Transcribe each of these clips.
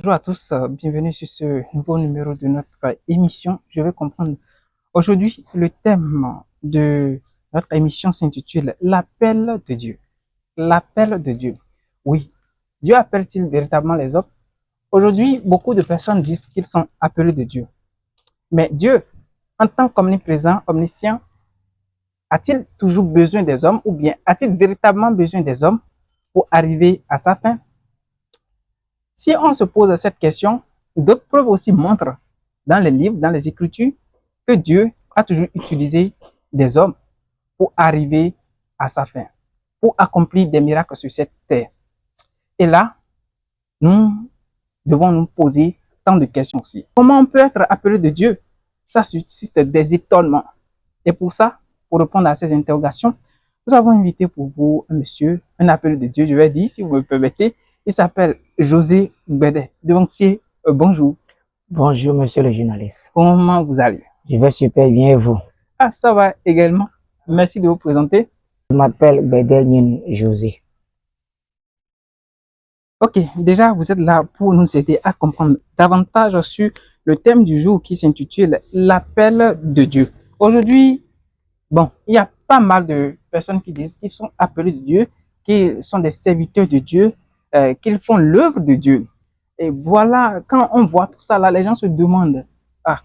Bonjour à tous, bienvenue sur ce nouveau numéro de notre émission. Je vais comprendre. Aujourd'hui, le thème de notre émission s'intitule L'appel de Dieu. L'appel de Dieu. Oui, Dieu appelle-t-il véritablement les hommes? Aujourd'hui, beaucoup de personnes disent qu'ils sont appelés de Dieu. Mais Dieu, en tant qu'omniprésent, omniscient, a-t-il toujours besoin des hommes ou bien a-t-il véritablement besoin des hommes pour arriver à sa fin? Si on se pose cette question, d'autres preuves aussi montrent dans les livres, dans les Écritures, que Dieu a toujours utilisé des hommes pour arriver à sa fin, pour accomplir des miracles sur cette terre. Et là, nous devons nous poser tant de questions aussi. Comment on peut être appelé de Dieu? Ça suscite des étonnements. Et pour ça, pour répondre à ces interrogations, nous avons invité pour vous un monsieur, un appelé de Dieu, je vais dire, si vous me permettez. Il s'appelle José Gbede. Donc, bonjour. Bonjour, monsieur le journaliste. Comment vous allez? Je vais super bien et vous? Ah, ça va également. Merci de vous présenter. Je m'appelle Gbede José. Ok, déjà, vous êtes là pour nous aider à comprendre davantage sur le thème du jour qui s'intitule L'appel de Dieu. Aujourd'hui, bon, il y a pas mal de personnes qui disent qu'ils sont appelés de Dieu, qu'ils sont des serviteurs de Dieu, qu'ils font l'œuvre de Dieu. Et voilà, quand on voit tout ça là, les gens se demandent, ah,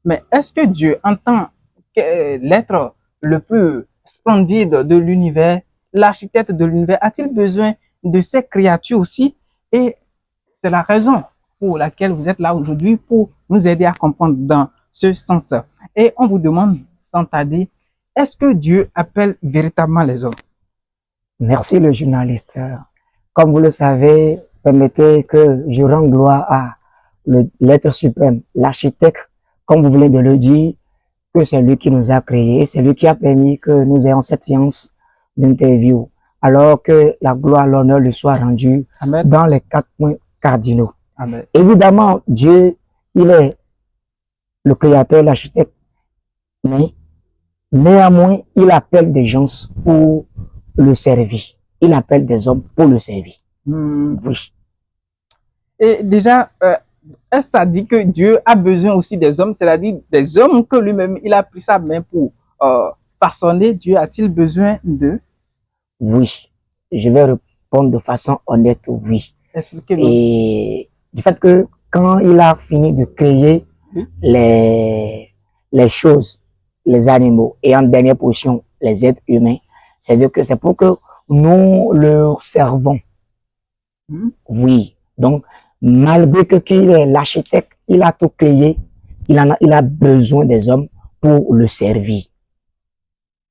mais est-ce que Dieu, en tant que l'être le plus splendide de l'univers, l'architecte de l'univers, a-t-il besoin de ces créatures aussi? Et c'est la raison pour laquelle vous êtes là aujourd'hui, pour nous aider à comprendre dans ce sens. Et on vous demande, sans tarder, est-ce que Dieu appelle véritablement les hommes? Merci le journaliste. Comme vous le savez, permettez que je rende gloire à l'être suprême, l'architecte, comme vous venez de le dire, que c'est lui qui nous a créés, c'est lui qui a permis que nous ayons cette séance d'interview, alors que la gloire, l'honneur lui soit rendu dans les 4 points cardinaux. Amen. Évidemment, Dieu, il est le créateur, l'architecte, mais néanmoins, il appelle des gens pour le servir. Il appelle des hommes pour le servir. Oui. Et déjà, est-ce que ça dit que Dieu a besoin aussi des hommes, c'est-à-dire des hommes que lui-même, il a pris sa main pour façonner? Dieu a-t-il besoin d'eux? Oui. Je vais répondre de façon honnête, oui. Expliquez-nous. Et du fait que quand il a fini de créer les choses, les animaux, et en dernière position, les êtres humains, c'est-à-dire que c'est pour que nous leur servons. Oui. Donc, malgré qu'il est l'architecte, il a tout créé, il a besoin des hommes pour le servir.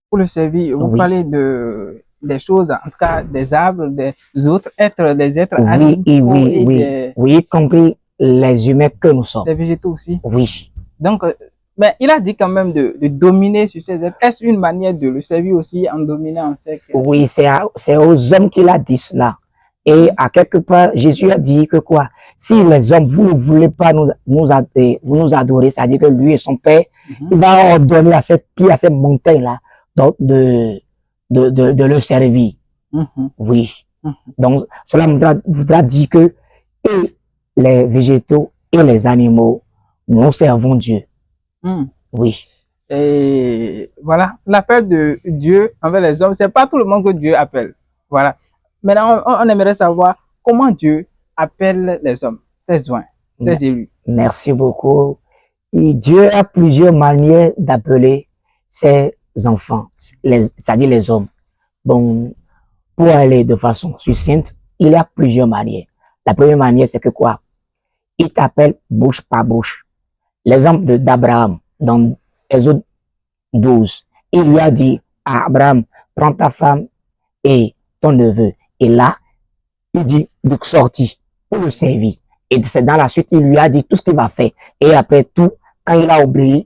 Pour le servir, vous parlez des choses, en tout cas des arbres, des autres êtres, des êtres animaux. Oui, y compris les humains que nous sommes. Les végétaux aussi. Oui. Donc, mais il a dit quand même de dominer sur ces êtres. Est-ce une manière de le servir aussi en dominant? Oui, c'est aux hommes qu'il a dit cela. Et à quelque part, Jésus a dit que quoi? Si les hommes, vous ne voulez pas nous adorer, c'est-à-dire que lui et son Père, il va ordonner à ces pieds, à ces montagnes-là, de le servir. Oui. Donc, cela voudra dire que et les végétaux et les animaux, nous servons Dieu. Oui. Et voilà, l'appel de Dieu envers les hommes, c'est pas tout le monde que Dieu appelle. Voilà. Maintenant, on aimerait savoir comment Dieu appelle les hommes, ses joints, ses élus. Merci beaucoup. Et Dieu a plusieurs manières d'appeler ses enfants, c'est-à-dire les hommes. Bon, pour aller de façon succincte, il y a plusieurs manières. La première manière, c'est que quoi? Il t'appelle bouche par bouche. L'exemple d'Abraham, dans Exode 12, il lui a dit à Abraham, prends ta femme et ton neveu. Et là, il dit de sortir pour le servir. Et c'est dans la suite, il lui a dit tout ce qu'il va faire. Et après tout, quand il a oublié,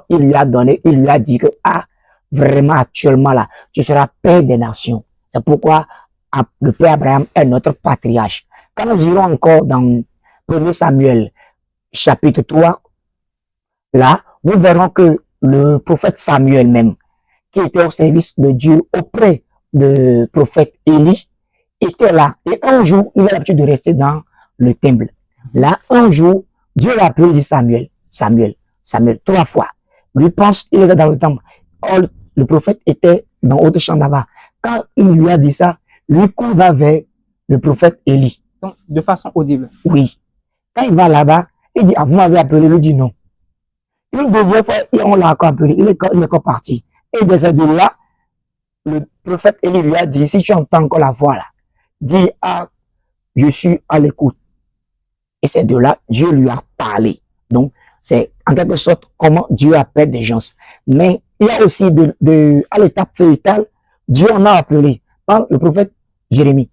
il lui a donné, il lui a dit que, ah, vraiment actuellement là, tu seras père des nations. C'est pourquoi le père Abraham est notre patriarche. Quand nous irons encore dans 1 Samuel, chapitre 3, là, nous verrons que le prophète Samuel même, qui était au service de Dieu auprès du prophète Élie, était là. Et un jour, il a l'habitude de rester dans le temple. Là, un jour, Dieu l'a appelé, il dit Samuel, Samuel, Samuel, 3 fois. Lui pense, il était dans le temple. Or, le prophète était dans l'autre chambre là-bas. Quand il lui a dit ça, lui court vers le prophète Élie. Donc, de façon audible. Oui. Quand il va là-bas, il dit, ah, vous m'avez appelé, il lui dit non. Une deuxième fois, on l'a encore appelé, il est encore parti. Et de ces deux-là, le prophète Élie lui a dit, si tu entends encore la voix là, dis, ah, je suis à l'écoute. Et ces deux-là, Dieu lui a parlé. Donc, c'est en quelque sorte comment Dieu appelle des gens. Mais il y a aussi à l'étape fœtale, Dieu en a appelé par le prophète Jérémie.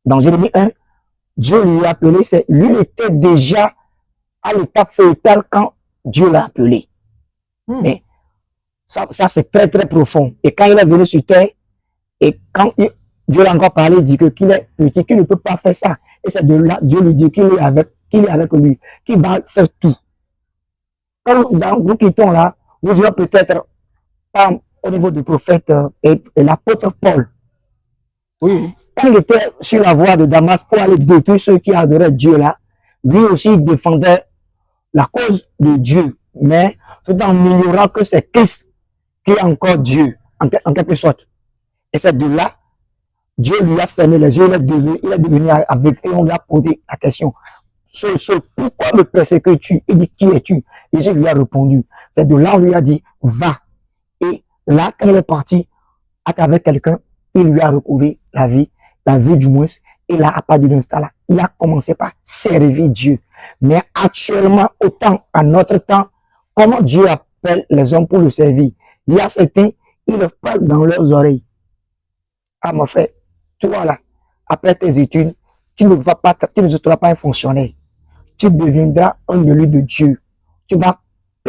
Dans Jérémie 1, Dieu lui a appelé, lui il était déjà à l'étape fœtale quand Dieu l'a appelé. Mais ça c'est très très profond. Et quand il est venu sur terre, et quand Dieu l'a encore parlé, il dit qu'il est petit, qu'il ne peut pas faire ça. Et c'est de là, Dieu lui dit qu'il est avec lui, qu'il va faire tout. Quand nous quittons là, nous irons peut-être au niveau du prophète et l'apôtre Paul. Oui. Quand il était sur la voie de Damas pour aller détruire ceux qui adoraient Dieu là, lui aussi il défendait la cause de Dieu, mais tout en ignorant que c'est Christ qui est encore Dieu, en quelque sorte. Et c'est de là, Dieu lui a fermé les yeux, il est devenu avec, et on lui a posé la question. Pourquoi me persécutes-tu? Il dit, qui es-tu? Et Jésus lui a répondu. C'est de là, on lui a dit, va. Et là, quand il est parti, avec quelqu'un, il lui a recouvré la vie du moins. Et là, à partir de l'instant là, il a commencé par servir Dieu. Mais actuellement, autant à notre temps, comment Dieu appelle les hommes pour le servir? Il y a certains, ils le parlent dans leurs oreilles. Ah, mon frère, toi là, après tes études, tu ne seras pas un fonctionnaire. Tu deviendras un élu de Dieu. Tu vas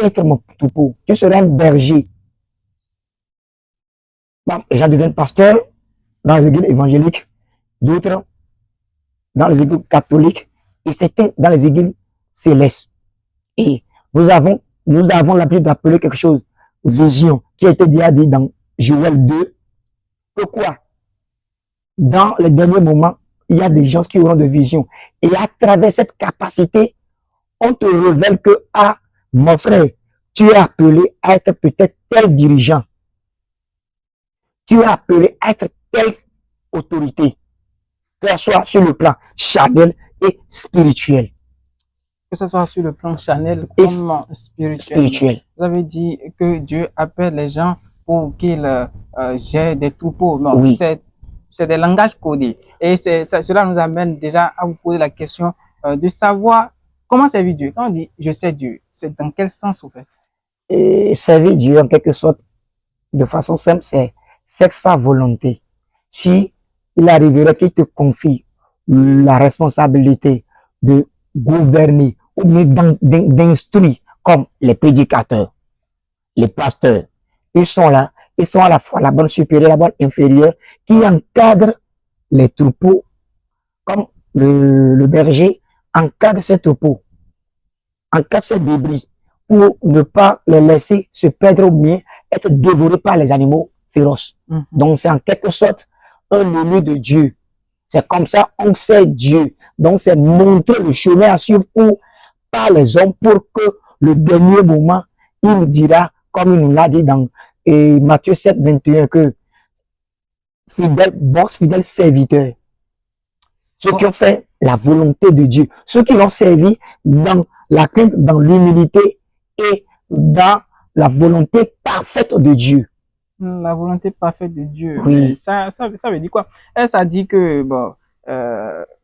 être mon troupeau. Tu seras un berger. Bon, les gens deviennent pasteurs dans les églises évangéliques, d'autres dans les églises catholiques, et certains dans les églises célestes. Et nous avons l'habitude d'appeler quelque chose vision, qui a été déjà dit dans Joël 2, que quoi? Dans les derniers moments, il y a des gens qui auront de vision. Et à travers cette capacité, on te révèle que, ah, mon frère, tu es appelé à être peut-être tel dirigeant. Tu es appelé à être telle autorité. Que ce soit sur le plan charnel et spirituel. Que ce soit sur le plan charnel comme spirituel. Vous avez dit que Dieu appelle les gens pour qu'ils gèrent des troupeaux. Non, oui. C'est des langages codés. Et cela nous amène déjà à vous poser la question de savoir comment servir Dieu. Quand on dit je sais Dieu, c'est dans quel sens au fait? Et servir Dieu en quelque sorte, de façon simple, c'est faire sa volonté. Si il arriverait qu'il te confie la responsabilité de gouverner ou d'instruire comme les prédicateurs, les pasteurs, ils sont là, ils sont à la fois la bande supérieure et la bande inférieure qui encadrent les troupeaux comme le berger encadre ses troupeaux, encadre ses débris pour ne pas les laisser se perdre ou bien être dévorés par les animaux féroces. Donc c'est en quelque sorte un élu de Dieu. C'est comme ça on sait Dieu. Donc c'est montrer le chemin à suivre par les hommes pour que le dernier moment, il nous dira, comme il nous l'a dit dans Matthieu 7, 21, que fidèle serviteur. Ceux qui ont fait la volonté de Dieu, ceux qui l'ont servi dans la crainte, dans l'humilité et dans la volonté parfaite de Dieu. La volonté parfaite de Dieu. Oui. Ça veut dire quoi? Et ça dit que, bon,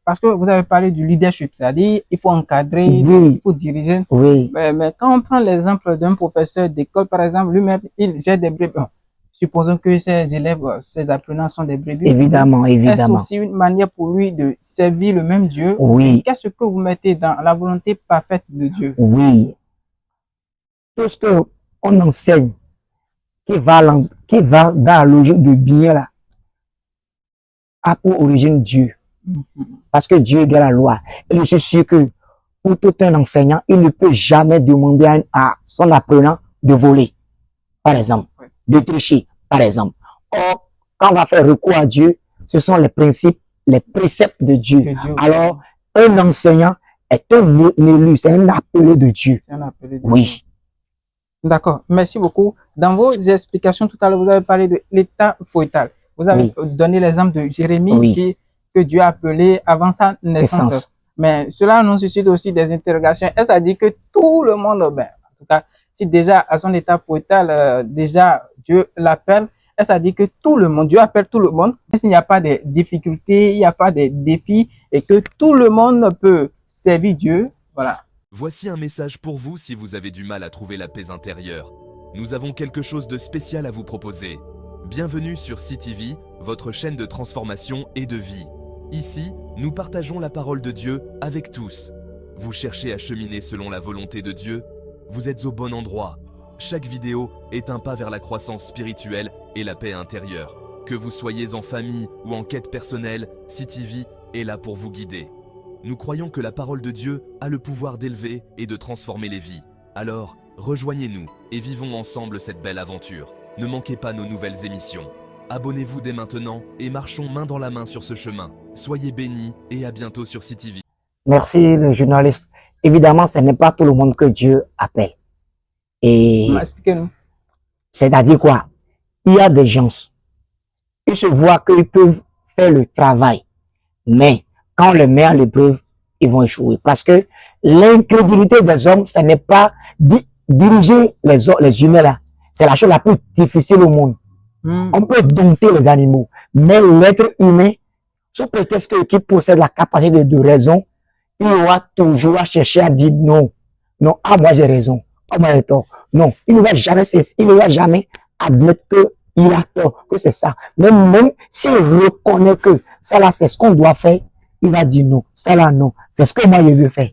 parce que vous avez parlé du leadership, c'est-à-dire il faut encadrer, oui. il faut diriger. Oui. Mais quand on prend l'exemple d'un professeur d'école, par exemple, lui-même, il gère des brebis. Supposons que ses élèves, ses apprenants sont des brebis. Évidemment, évidemment. Est-ce aussi une manière pour lui de servir le même Dieu? Oui. Qu'est-ce que vous mettez dans la volonté parfaite de Dieu? Oui. Tout ce qu'on enseigne qui va dans la logique de bien là, a pour origine Dieu. Parce que Dieu est la loi. Et je suis sûr que pour tout un enseignant, il ne peut jamais demander à son apprenant de voler, par exemple, de tricher, par exemple. Or, quand on va faire recours à Dieu, ce sont les principes, les préceptes de Dieu. Alors, un enseignant est un élu, c'est un appelé de Dieu. C'est un appelé de Dieu. Oui. D'accord, merci beaucoup. Dans vos explications tout à l'heure, vous avez parlé de l'état fœtal. Vous avez donné l'exemple de Jérémie que Dieu a appelé avant sa naissance. Mais cela nous suscite aussi des interrogations. Est-ce à dire que tout le monde, en tout cas, si déjà à son état fœtal, déjà Dieu l'appelle, est-ce à dire que tout le monde, Dieu appelle tout le monde, s'il n'y a pas de difficultés, il n'y a pas de défis et que tout le monde peut servir Dieu, voilà. Voici un message pour vous si vous avez du mal à trouver la paix intérieure. Nous avons quelque chose de spécial à vous proposer. Bienvenue sur CTV, votre chaîne de transformation et de vie. Ici, nous partageons la parole de Dieu avec tous. Vous cherchez à cheminer selon la volonté de Dieu? Vous êtes au bon endroit. Chaque vidéo est un pas vers la croissance spirituelle et la paix intérieure. Que vous soyez en famille ou en quête personnelle, CTV est là pour vous guider. Nous croyons que la parole de Dieu a le pouvoir d'élever et de transformer les vies. Alors, rejoignez-nous et vivons ensemble cette belle aventure. Ne manquez pas nos nouvelles émissions. Abonnez-vous dès maintenant et marchons main dans la main sur ce chemin. Soyez bénis et à bientôt sur CTV. Merci le journaliste. Évidemment, ce n'est pas tout le monde que Dieu appelle. Et expliquez-nous. C'est-à-dire quoi? Il y a des gens, ils se voient qu'ils peuvent faire le travail, mais quand on les met à l'épreuve, ils vont échouer. Parce que l'incrédulité des hommes, ce n'est pas diriger les humains là. C'est la chose la plus difficile au monde. On peut dompter les animaux, mais l'être humain, sous prétexte qu'il possède la capacité de raison, il aura toujours à chercher à dire non. Non, ah moi j'ai raison, ah moi j'ai tort. Non, il ne va jamais admettre qu'il a tort, que c'est ça. Même s'il reconnaît que ça là c'est ce qu'on doit faire, il va dire non, ça là non, c'est ce que moi je veux faire.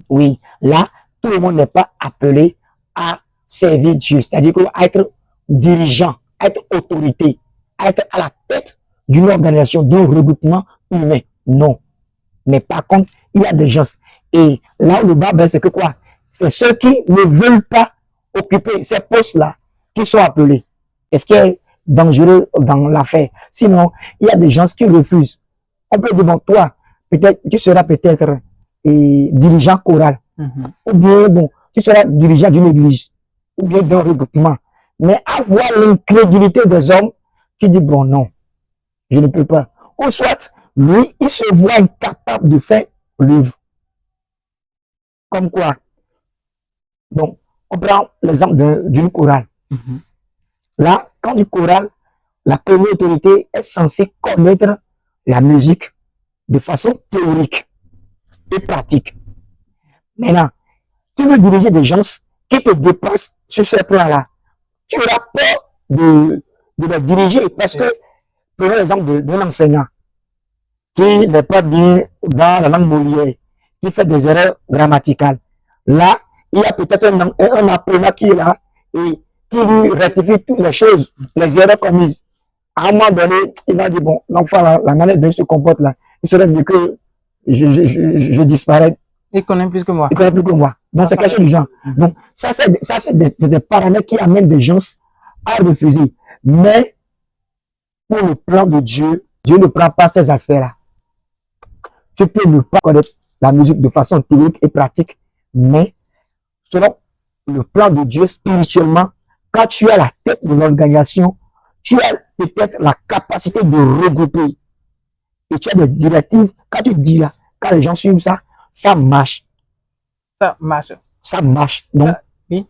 Oui, là, tout le monde n'est pas appelé à servir Dieu, c'est-à-dire à être dirigeant, à être autorité, à être à la tête d'une organisation, d'un regroupement humain. Non. Mais par contre, il y a des gens. Et là où le bas blesse, c'est que quoi? C'est ceux qui ne veulent pas occuper ces postes-là qui sont appelés. Est-ce qui est dangereux dans l'affaire? Sinon, il y a des gens qui refusent. On peut dire, bon, toi, peut-être, tu seras peut-être dirigeant choral. Ou bien, bon, tu seras dirigeant d'une église. Ou bien d'un regroupement. Mais avoir l'incrédulité des hommes qui dit, bon, non, je ne peux pas. Ou soit, lui, il se voit incapable de faire l'œuvre. Comme quoi? Donc, on prend l'exemple d'une chorale. Là, quand du chorale, la première autorité est censée connaître la musique de façon théorique et pratique. Maintenant, tu veux diriger des gens qui te dépassent sur ce plan-là. Tu auras peur de les diriger parce que, prenons l'exemple d'un enseignant qui n'est pas bien dans la langue molière, qui fait des erreurs grammaticales. Là, il y a peut-être un apprenant qui est là et qui lui rectifie toutes les choses, les erreurs commises. À un moment donné, il va dire, bon, l'enfant, la manière dont il se comporte là, il serait mieux que je disparaisse. Il connaît plus que moi. Il connaît plus que moi. Donc, c'est quelque chose du genre. Donc, ça, c'est des paramètres qui amènent des gens à refuser. Mais, pour le plan de Dieu, Dieu ne prend pas ces aspects-là. Tu peux ne pas connaître la musique de façon théorique et pratique, mais selon le plan de Dieu spirituellement, quand tu es à la tête de l'organisation, tu as peut-être la capacité de regrouper. Et tu as des directives. Quand tu dis là, quand les gens suivent ça, ça marche. Ça marche. Ça marche. Donc, oui.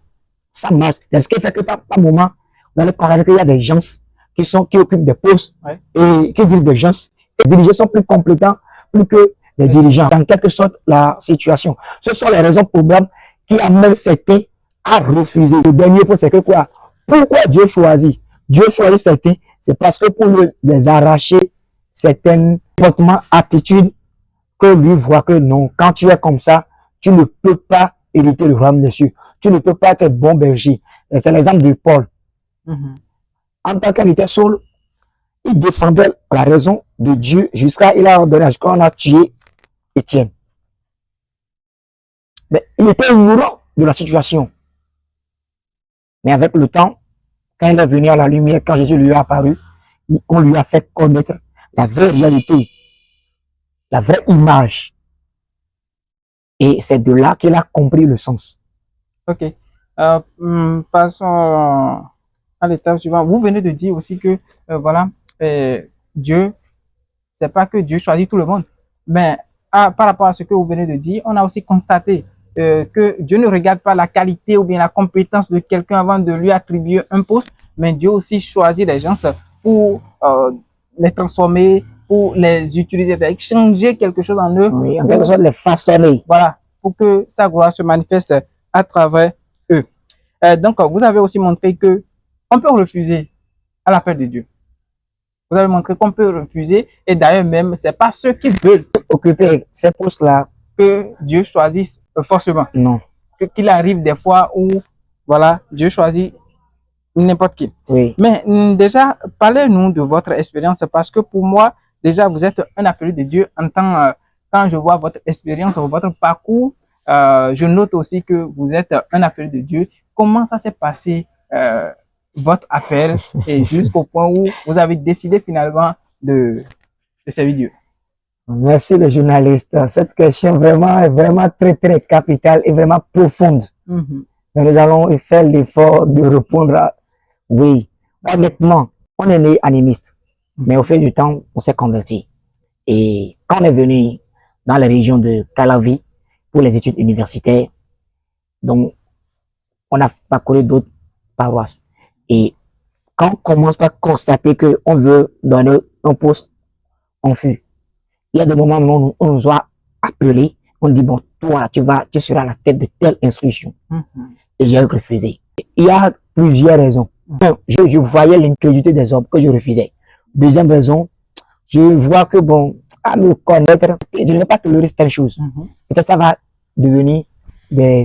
Ça marche. C'est ce qui fait que par moment, dans le Canada, il y a des gens qui occupent des postes et qui dirigent des gens. Les dirigeants sont plus compétents, plus que les dirigeants, dans quelque sorte, la situation. Ce sont les raisons probablement qui amènent certains à refuser. Le dernier point, c'est que quoi? Pourquoi Dieu choisit? Dieu choisit certains, c'est parce que pour les arracher certains comportements, attitudes, que lui voit que non, quand tu es comme ça, tu ne peux pas hériter le royaume des cieux. Tu ne peux pas être bon berger. C'est l'exemple de Paul. En tant qu'il était seul, il défendait la raison de Dieu jusqu'à il a ordonné jusqu'à on a tué Étienne. Mais il était ignorant de la situation. Mais avec le temps, quand il est venu à la lumière, quand Jésus lui a apparu, on lui a fait connaître la vraie réalité, la vraie image Et c'est de là qu'il a compris le sens. Ok. Passons à l'étape suivante. Vous venez de dire aussi que, voilà, Dieu, c'est pas que Dieu choisit tout le monde. Mais par rapport à ce que vous venez de dire, on a aussi constaté que Dieu ne regarde pas la qualité ou bien la compétence de quelqu'un avant de lui attribuer un poste, mais Dieu aussi choisit les gens pour les transformer, pour les utiliser, pour changer quelque chose en eux. Oui, en quelque sorte, les façonner. Voilà, pour que sa gloire se manifeste à travers eux. Donc, vous avez aussi montré que on peut refuser à l'appel de Dieu. Vous avez montré qu'on peut refuser, et d'ailleurs même, c'est pas ceux qui veulent Occuper ces postes-là, que Dieu choisisse forcément. non. Qu'il arrive des fois où, voilà, Dieu choisit n'importe qui. Oui. Mais déjà, parlez-nous de votre expérience, parce que pour moi, déjà, vous êtes un appelé de Dieu en tant quand je vois votre expérience, votre parcours, je note aussi que vous êtes un appelé de Dieu. Comment ça s'est passé, votre appel, et jusqu'au point où vous avez décidé finalement de servir Dieu? Merci le journaliste. Cette question vraiment est vraiment très très capitale et vraiment profonde. Mais nous allons faire l'effort de répondre à oui. Honnêtement, on est né animiste, mais au fil du temps, on s'est converti. Et quand on est venu dans la région de Calavi pour les études universitaires, donc on a parcouru d'autres paroisses. Et quand on commence par constater qu'on veut donner un poste, on fuit. Il y a des moments où on nous a appelés, on dit bon, toi, tu seras à la tête de telle instruction. Et j'ai refusé. Il y a plusieurs raisons. Je voyais l'incrédulité des hommes que je refusais. Deuxième raison, je vois que bon, à me connaître, je ne vais pas tolérer telle chose. Peut-être ça va devenir des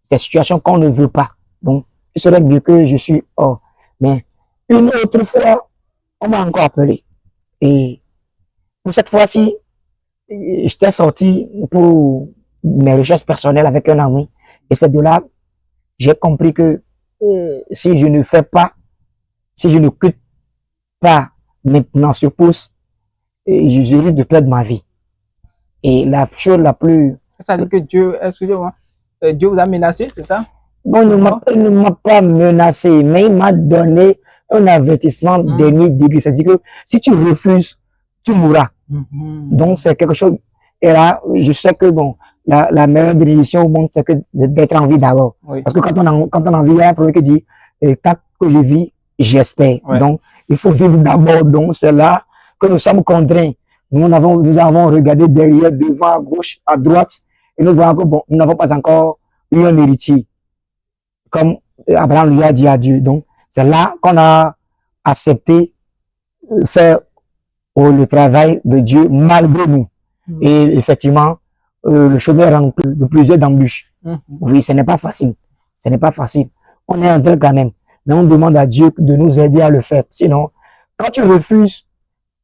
situations qu'on ne veut pas. Donc, il serait mieux que je suis hors. Mais une autre fois, on m'a encore appelé. Et pour cette fois-ci, j'étais sorti pour mes recherches personnelles avec un ami. Et c'est de là, j'ai compris que si je ne fais pas, si je ne quitte pas maintenant ce poste, je risque de perdre ma vie. Et la chose la plus... Ça veut dire que Dieu, excusez-moi, Dieu vous a menacé, c'est ça? Bon, il ne m'a pas menacé, mais il m'a donné un avertissement dernier degré. C'est-à-dire que si tu refuses, tu mourras. Donc, c'est quelque chose. Et là, je sais que bon, la meilleure bénédiction au monde, c'est que d'être en vie d'abord. Oui. Parce que quand on a en vie, il y a un prophète qui dit, tant que je vis, j'espère. Ouais. Donc, il faut vivre d'abord. Donc, c'est là que nous sommes contraints. Nous avons regardé derrière, devant, à gauche, à droite, et nous voyons que bon, nous n'avons pas encore eu un héritier. Comme Abraham lui a dit à Dieu. Donc, c'est là qu'on a accepté faire le travail de Dieu malgré nous. Et effectivement, le chemin est rempli de plusieurs embûches. Oui, ce n'est pas facile. Ce n'est pas facile. On est en train quand même. Mais on demande à Dieu de nous aider à le faire. Sinon, quand tu refuses,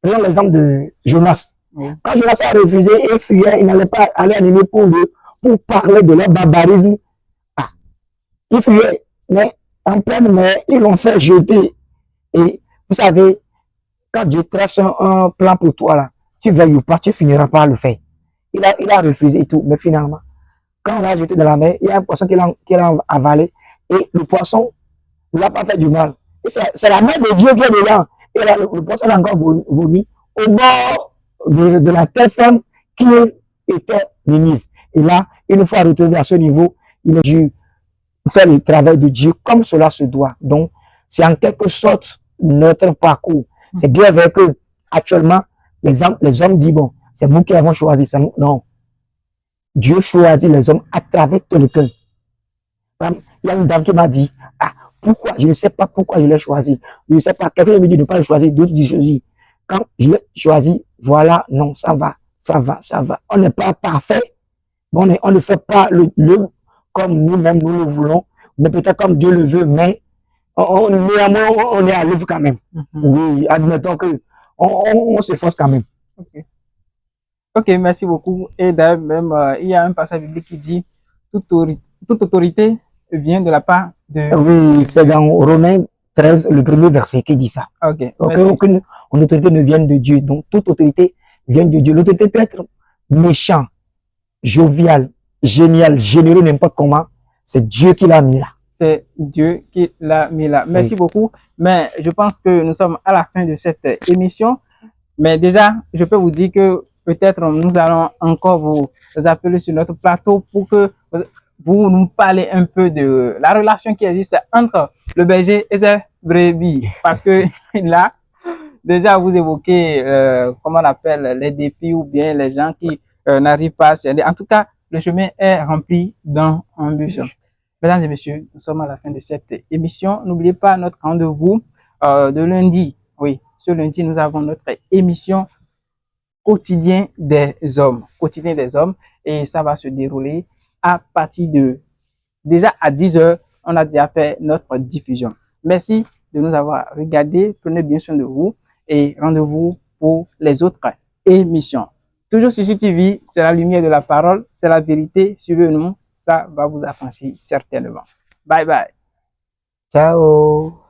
prenons l'exemple de Jonas. Quand Jonas a refusé et fuyait, il n'allait pas aller à Ninive pour parler de leur barbarisme. Il fuyait, mais en pleine mer, ils l'ont fait jeter. Et vous savez, quand Dieu trace un plan pour toi, là, tu veilles ou pas, tu finiras par le faire. Il a refusé et tout, mais finalement, quand on l'a jeté dans la mer, il y a un poisson qui l'a avalé, et le poisson ne l'a pas fait du mal. C'est la main de Dieu qui est dedans. Et là, le poisson a encore vomi au bord de la terre ferme qui était Ninive. Et là, une fois retrouvé à ce niveau, il a dû faire le travail de Dieu comme cela se doit. Donc, c'est en quelque sorte notre parcours. C'est bien vrai que actuellement, les hommes disent, bon, c'est nous qui avons choisi ça. Non. Dieu choisit les hommes à travers quelqu'un. Il y a une dame qui m'a dit, pourquoi? Je ne sais pas pourquoi je l'ai choisi. Je ne sais pas. Quelqu'un me dit de ne pas le choisir, d'autres disent choisir. Quand je l'ai choisi, voilà, non, ça va. On n'est pas parfait. On ne fait pas le comme nous-mêmes nous le voulons, mais peut-être comme Dieu le veut, mais néanmoins, on est à l'œuvre quand même. Oui, admettons que on se force quand même. Ok, merci beaucoup. Et d'ailleurs, même, il y a un passage biblique qui dit toute autorité vient de la part de... Oui, c'est dans Romains 13, le premier verset qui dit ça. Ok. Aucune autorité ne vient de Dieu. Donc, toute autorité vient de Dieu. L'autorité peut être méchant, jovial, génial, généreux, n'importe comment. C'est Dieu qui l'a mis là. C'est Dieu qui l'a mis là. Merci beaucoup. Mais je pense que nous sommes à la fin de cette émission. Mais déjà, je peux vous dire que peut-être nous allons encore vous appeler sur notre plateau pour que vous nous parlez un peu de la relation qui existe entre le berger et ses brebis. Parce que là, déjà, vous évoquez, comment on appelle, les défis ou bien les gens qui n'arrivent pas à s'y aller. En tout cas, le chemin est rempli d'ambition. Mesdames et messieurs, nous sommes à la fin de cette émission. N'oubliez pas notre rendez-vous de lundi. Oui, ce lundi, nous avons notre émission Quotidien des hommes. Quotidien des hommes. Et ça va se dérouler à partir de, déjà à 10 heures, on a déjà fait notre diffusion. Merci de nous avoir regardés. Prenez bien soin de vous et rendez-vous pour les autres émissions. Toujours sur CTV, c'est la lumière de la parole, c'est la vérité. Suivez-nous, ça va vous affranchir certainement. Bye bye. Ciao.